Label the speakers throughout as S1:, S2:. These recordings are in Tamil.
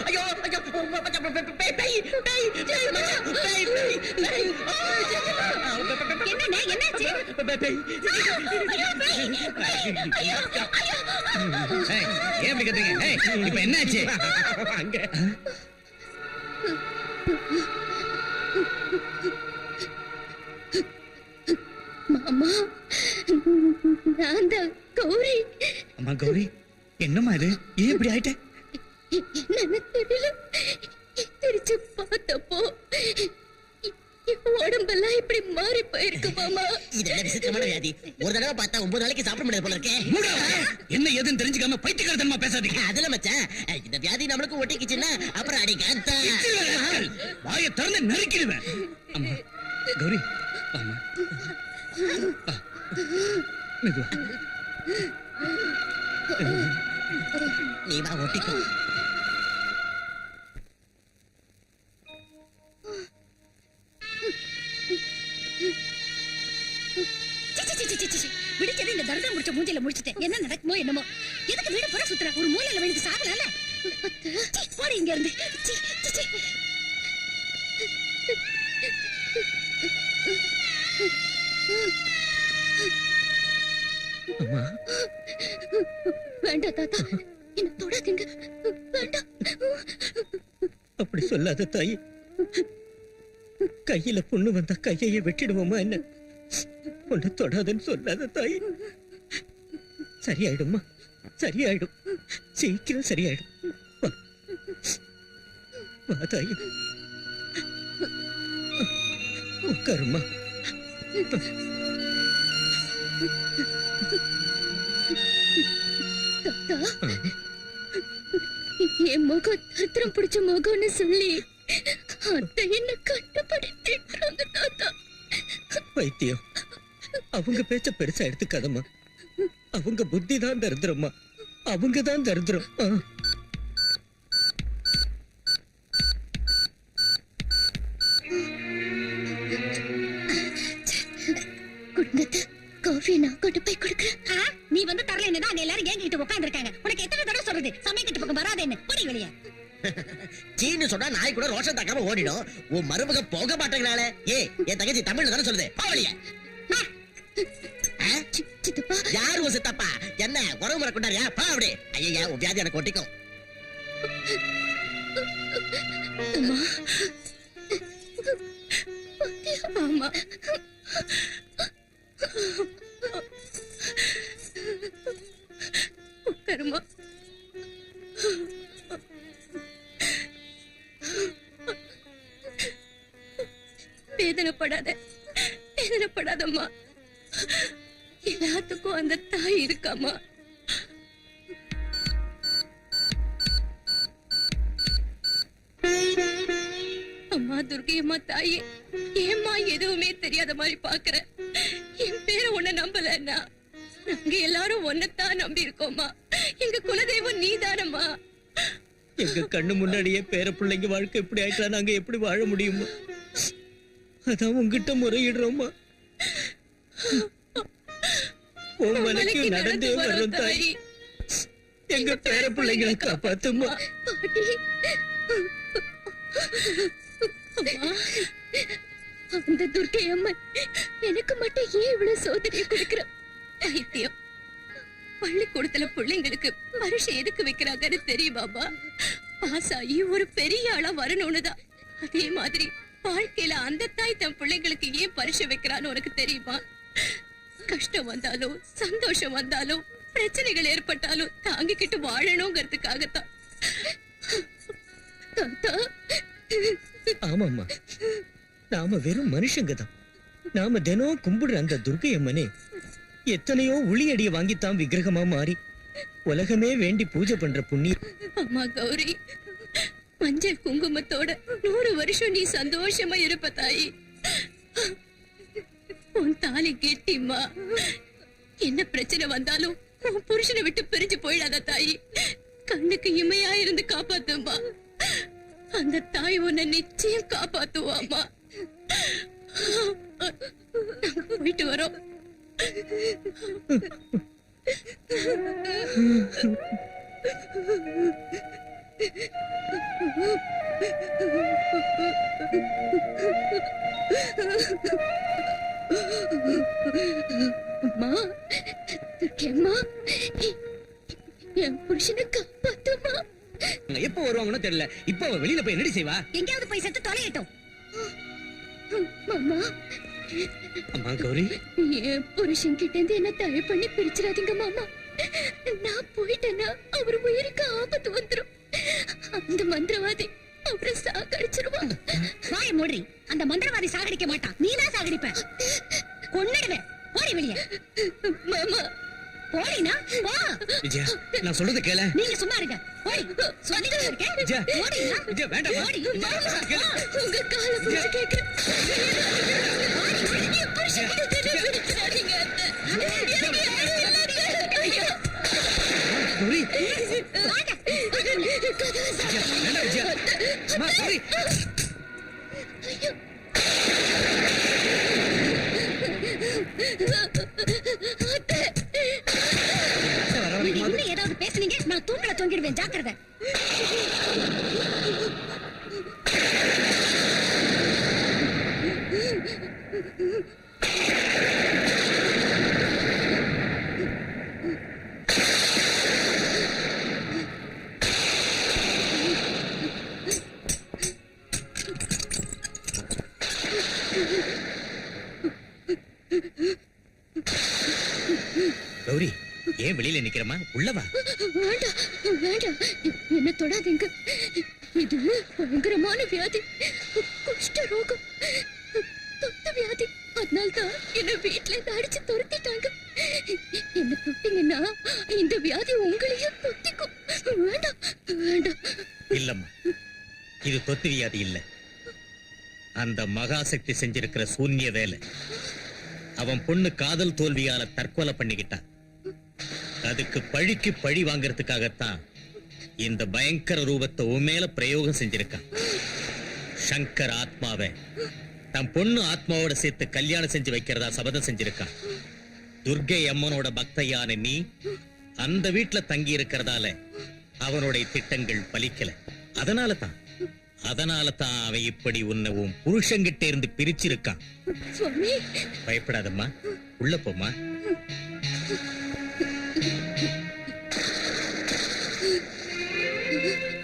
S1: ஐயோ ஐயோ பேய் பேய் பேய்
S2: என்னண்ணே என்னாச்சு?
S3: ஏன் இப்படி கத்துறீங்க? இப்ப என்னாச்சு?
S1: அங்க
S2: மாமா, நான் தான் கௌரி.
S3: அம்மா கௌரி, என்னம்மா இது? ஏன் இப்படி ஆயிட்ட?
S2: என்னன்னு தெரியல. எந்திரிச்சு பார்த்தப்போ உடம்பெல்லாம் இப்படி மாறி போயிருக்கு மாமா.
S1: இது என்ன விசித்திரமான வியாதி? ஒரு தடவை பார்த்தா 9 நாளைக்கு சாப்பிட முடியாது போல இருக்கே.
S3: என்ன ஏதுன்னு தெரிஞ்சுக்காம பைத்தியக்காரத்தனமா பேசாதீங்க.
S1: அதுல மச்சான், இந்த வியாதி நம்மளுக்கு ஒட்டிக்கிச்சுன்னா அப்புறம் அடிக்காத்தா.
S3: வாயை திறந்து நறுக்கிடுவேன். அம்மா கௌரி, அம்மா மெதுவா.
S1: நீ வா ஒட்டிக்கோ.
S2: விடிச்சது இந்த தர்தம் முடிச்ச மூஞ்சில முடிச்சிட்டேன். என்ன நடக்குமோ என்னமோ. எதுக்கு வீடு பூரா சுத்துற? ஒரு மூலையில விழுந்து சாகலாம்ல. போடி இங்க இருந்து.
S3: அம்மா
S2: வேண்டாம் தாத்தா, என்ன தொடாதீங்க. வேண்டாம்.
S3: அப்படி சொல்லாத தாய். கையில பொண்ணு வந்தா கையையே வெட்டிடுவோமா என்ன? பொண்ணு தொடாதுன்னு சொல்லாத தாய். சரியாயிடும்மா, சரியாயிடும். சீக்கிரம் சரியாயிடும். வா தாய், உட்காருமா.
S2: தாத்தா, என் முகம் தத்திரம் பிடிச்ச முகம்னு சொல்லி அத்தை என்ன கட்டுப்படுத்திட்டாங்க தாத்தா.
S3: பைத்தியம், அவங்க பேச்ச பெருசா எடுத்துக்காதம்மா. அவங்க புத்தி தான் தரித்திரம்மா. அவங்க தான் தரித்திரம்.
S2: குடும்பத்தை காஃபி நான் கொண்டு போய் கொடுக்குறேன். நீ வந்து தரலன்னு தான் எல்லாரும் ஏங்கிட்டு உட்கார்ந்து இருக்காங்க. உனக்கு எத்தனை தடவை சொல்றது சமைக்கிட்டு பக்கம் வராதேன்னு? போடி வெளியே.
S1: சீனு சொன்னா நாய் கூட ரோஷம் தாக்காம ஓடிடும். உன் மருமக போக மாட்டேங்கிறாளே. என் தங்கச்சி தமிழ்ல தானே சொல்லுது. போவலிய
S2: சித்தப்பா.
S1: யாரு உன் சித்தப்பா? என்ன உறவு முறை கொண்டாரியா? பா அப்படி. ஐயா, உன் வியாதி எனக்கு ஒட்டிக்கும்.
S2: ஆமா, கருமா. வேதனைப்படாத, வேதனைப்படாதம்மா. எல்லாத்துக்கும் அந்த தாய் இருக்காமா. அம்மா துர்கையம்மா தாயே, ஏம்மா எதுவுமே தெரியாத மாதிரி பாக்குற? என் பேரை உன்னை நம்பலன்னா நாங்க எல்லாரும் ஒன்னத்தான் நம்பி இருக்கோம்மா. எங்க குலதெய்வம் நீதானம்மா.
S3: எங்க கண்ணு முன்னாடியே பேர பிள்ளைங்க வாழ்க்கை எப்படி ஆயிட்டா நாங்க எப்படி வாழ முடியுமா? அதான் உங்ககிட்ட முறையிடுறோமா. உன் மலைக்கு நடந்தே வரும் தாய். எங்க பேர பிள்ளைங்களை காப்பாத்துமா.
S2: அந்த துர்க்கை அம்மன் எனக்கு மட்டும் ஏன் இவ்வளவு சோதனையை கொடுக்கிற? பைத்தியம். பள்ளிக்கூடத்துல பிள்ளைங்களுக்கு பரிசு எதுக்கு வைக்கிறாங்கன்னு தெரியுமாமா? பாஸ் ஆகி ஒரு பெரிய ஆளா வரணும்னுதான். அதே மாதிரி வாழ்க்கையில அந்த தாய் தன் பிள்ளைங்களுக்கு ஏன் பரிசு வைக்கிறான்னு உனக்கு தெரியுமா? கஷ்டம் வந்தாலும் சந்தோஷம் வந்தாலும் பிரச்சனைகள் ஏற்பட்டாலும் தாங்கிக்கிட்டு வாழணுங்கிறதுக்காகத்தான்.
S3: ஆமாம்மா, நாம வெறும் மனுஷங்க தான். நாம தினம் கும்பிடுற அந்த துர்க்கை அம்மனே எத்தனையோ உளியடிய வாங்கித்தான் விக்கிரகமா மாறி உலகமே வேண்டி பூஜை பண்ற புண்ணியம்.
S2: அம்மா கௌரி, மஞ்சள் குங்குமத்தோட 100 வருஷம் நீ சந்தோஷமா இருப்ப தாயி. உன் தாலி கெட்டிம்மா. என்ன பிரச்சனை வந்தாலும் உன் புருஷனை விட்டு பிரிஞ்சு போயிடாத தாயி. கண்ணுக்கு இமையா இருந்து காப்பாத்துமா. அந்த தாய் உன்னை நிச்சயம் காப்பாத்துவாமா. போயிட்டு வரோம். அம்மா, துர்க்கையம்மா, என் புருஷனை காப்பாத்துமா.
S3: எப்ப வருவாங்கன்னு தெரியல. இப்ப அவ வெளியில போய் என்னடி செய்வா?
S2: எங்கேயாவது போய் செத்து தொலையட்டும். மாமா,
S3: அம்மா கௌரி,
S2: என் புருஷன் கிட்ட இருந்து என்ன தடை பண்ணி பிரிச்சிடாதீங்க மாமா. நான் போயிட்டேன்னா அவர் உயிருக்கு ஆபத்து வந்துரும். அந்த மந்திரவாதி அவரை சாகடிச்சிருவான்.
S4: வாய மூடி. அந்த மந்திரவாதி சாகடிக்க மாட்டான், நீதான் சாகடிப்ப. கொன்னுடுவேன். போடி வெளியே.
S2: மாமா,
S4: போடினா போ.
S3: விஜயா, நான் சொல்றது கேள.
S4: நீங்க சும்மா இருங்க. போடி. சொல்லிட்டு இருக்கேன்.
S3: விஜயா,
S4: போடினா.
S3: விஜயா வேண்டாம்.
S4: போடி.
S2: உங்க கால பிடிச்சு கேக்குறேன். என் புருஷன் கிட்ட இருந்து பிரிச்சிடாதீங்க அத்தை. ஐயா,
S3: கௌரி,
S4: வாங்க.
S2: கதவை சாத்து.
S3: வேண்டாம் விஜயா. அம்மா கௌரி.
S2: ஐயோ. அத்தை.
S3: வர வரைக்கும்
S4: இன்னும் ஏதாவது பேசுனீங்க நான் தூக்கல தொங்கிடுவேன். ஜாக்கிரதை.
S3: கௌரி, ஏன் வெளியில நிக்கிறமா? உள்ளவா.
S2: வேண்டாம், வேண்டாம், என்ன தொடாதீங்க. இது பயங்கரமான வியாதி, குஷ்ட ரோகம், தொத்த வியாதி. அதனால்தான் என்ன வீட்டுல இருந்து அடிச்சு துரத்திட்டாங்க. என்ன தொட்டீங்கன்னா இந்த வியாதி உங்களையும் தொத்திக்கும். வேண்டாம், வேண்டாம்.
S3: இல்லம்மா, இது தொத்து வியாதி இல்ல. அந்த மகாசக்தி செஞ்சிருக்கிற சூன்ய வேலை. அவன் பொண்ணு காதல் தோல்வியால தற்கொலை பண்ணிக்கிட்டான். அதுக்கு பழிக்கு பழி வாங்கறதுக்காகத்தான் இந்த பயங்கர ரூபத்தை உண்மையில பிரயோகம் செஞ்சிருக்கான். சங்கர் ஆத்மாவை தன் பொண்ணு ஆத்மாவோட சேர்த்து கல்யாணம் செஞ்சு வைக்கிறதா சபதம் செஞ்சிருக்கான். துர்க்கை அம்மனோட பக்தையான நீ அந்த வீட்டுல தங்கி இருக்கிறதால அவனுடைய திட்டங்கள் பலிக்கல. அதனால தான் அவன் இப்படி உன்னை உன் புருஷங்கிட்ட இருந்து பிரிச்சிருக்கான்.
S2: சுவாமி,
S3: பயப்படாதம்மா, உள்ள போம்மா.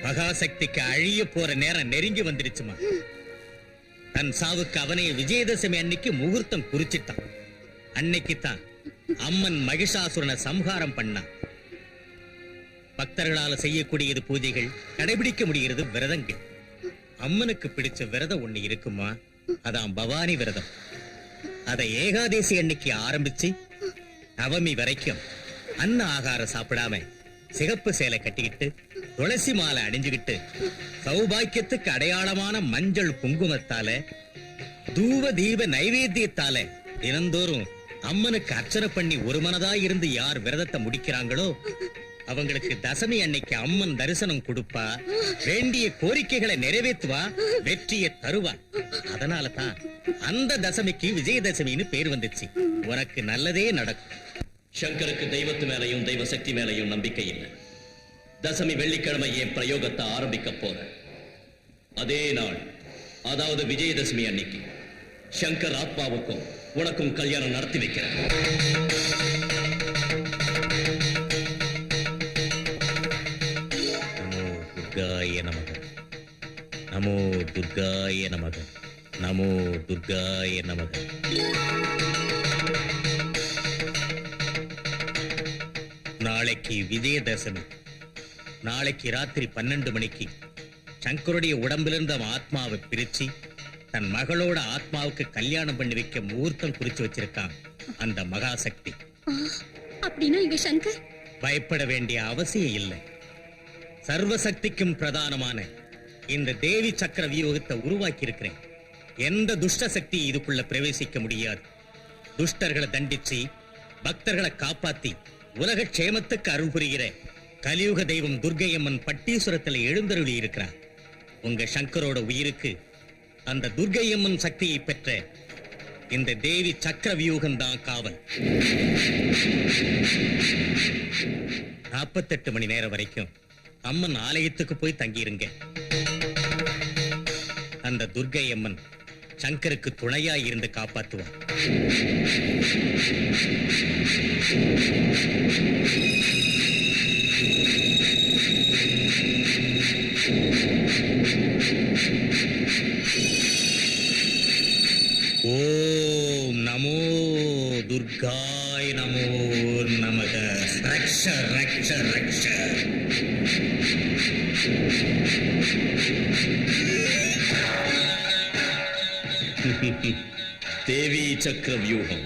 S3: மகாசக்திக்கு அழிய போற நேரம் நெருங்கி வந்துருச்சுமா. தன் சாவுக்கு அவனே விஜயதசமி அன்னைக்கு முகூர்த்தம் குறிச்சிட்டான். அன்னைக்குத்தான் அம்மன் மகிஷாசுரனை சம்ஹாரம் பண்ணா. பக்தர்களால செய்யக்கூடியது பூஜைகள், கடைபிடிக்க முடிகிறது விரதங்கள். அம்மனுக்கு பிடிச்ச விரதம் ஒண்ணு இருக்குமா, அதான் பவானி விரதம். அதை ஏகாதேசி அன்னைக்கு ஆரம்பிச்சு நவமி வரைக்கும் அன்ன ஆகாரம் சாப்பிடாம சிகப்பு சேலை கட்டிக்கிட்டு துளசி மாலை அணிஞ்சுகிட்டு சௌபாக்கியத்துக்கு அடையாளமான மஞ்சள் குங்குமத்தால தூவ தீப நைவேத்தியத்தால தினந்தோறும் அம்மனுக்கு அர்ச்சனை பண்ணி ஒரு மனதா இருந்து யார் விரதத்தை முடிக்கிறாங்களோ அவங்களுக்கு தசமி அன்னைக்கு அம்மன் தரிசனம் கொடுப்பா, வேண்டிய கோரிக்கைகளை நிறைவேற்றுவா, வெற்றியை தருவா. அதனால தான் அந்த தசமிக்கு விஜயதசமின்னு பேர் வந்துச்சு. உனக்கு நல்லதே நடக்கும்.
S5: சங்கருக்கு தெய்வத்து மேலையும் தெய்வ சக்தி மேலையும் நம்பிக்கை இல்லை. தசமி வெள்ளிக்கிழமை என் பிரயோகத்தை ஆரம்பிக்க போற அதே நாள், அதாவது விஜயதசமி அன்னைக்கு சங்கர் ஆத்மாவுக்கும் உனக்கும் கல்யாணம் நடத்தி வைக்கிறேன்.
S3: நமோ துர்காய நமக, நமோ துர்காய நமக. நாளைக்கு விஜயதசமி. நாளைக்கு ராத்திரி 12 மணிக்கு சங்கருடைய உடம்பிலிருந்து அவன் ஆத்மாவை பிரிச்சு தன் மகளோட ஆத்மாவுக்கு கல்யாணம் பண்ணி வைக்க முகூர்த்தம் குறிச்சு வச்சிருக்கான் அந்த மகாசக்தி.
S2: அப்படின்னா இவ சங்கர்
S3: பயப்பட வேண்டிய அவசியம் இல்லை. சர்வசக்திக்கும் பிரதானமான இந்த தேவி சக்கர வியூகத்தை உருவாக்கி இருக்கிறேன். எந்த துஷ்ட சக்தி இதுக்குள்ள பிரவேசிக்க முடியாது. துஷ்டர்களை தண்டிச்சு பக்தர்களை காப்பாத்தி உலக க்ஷேமத்துக்கு அருள் புரிகிற கலியுக தெய்வம் துர்க்கையம்மன் பட்டீஸ்வரத்துல எழுந்தருளி இருக்கிறார். உங்க சங்கரோட உயிருக்கு அந்த துர்க்கையம்மன் சக்தியை பெற்ற இந்த தேவி சக்கர வியூகம் தான் காவல். 48 மணி நேரம் வரைக்கும் அம்மன் ஆலயத்துக்கு போய் தங்கியிருங்க. அந்த துர்க்கை அம்மன் சங்கருக்கு துணையா இருந்து காப்பாத்துவான். ஓம் நமோ துர்காய் நமோ நமக. ரக்ஷ ரக்ஷ ரக்ஷ.
S5: தேவி சக்கர வியூகம்.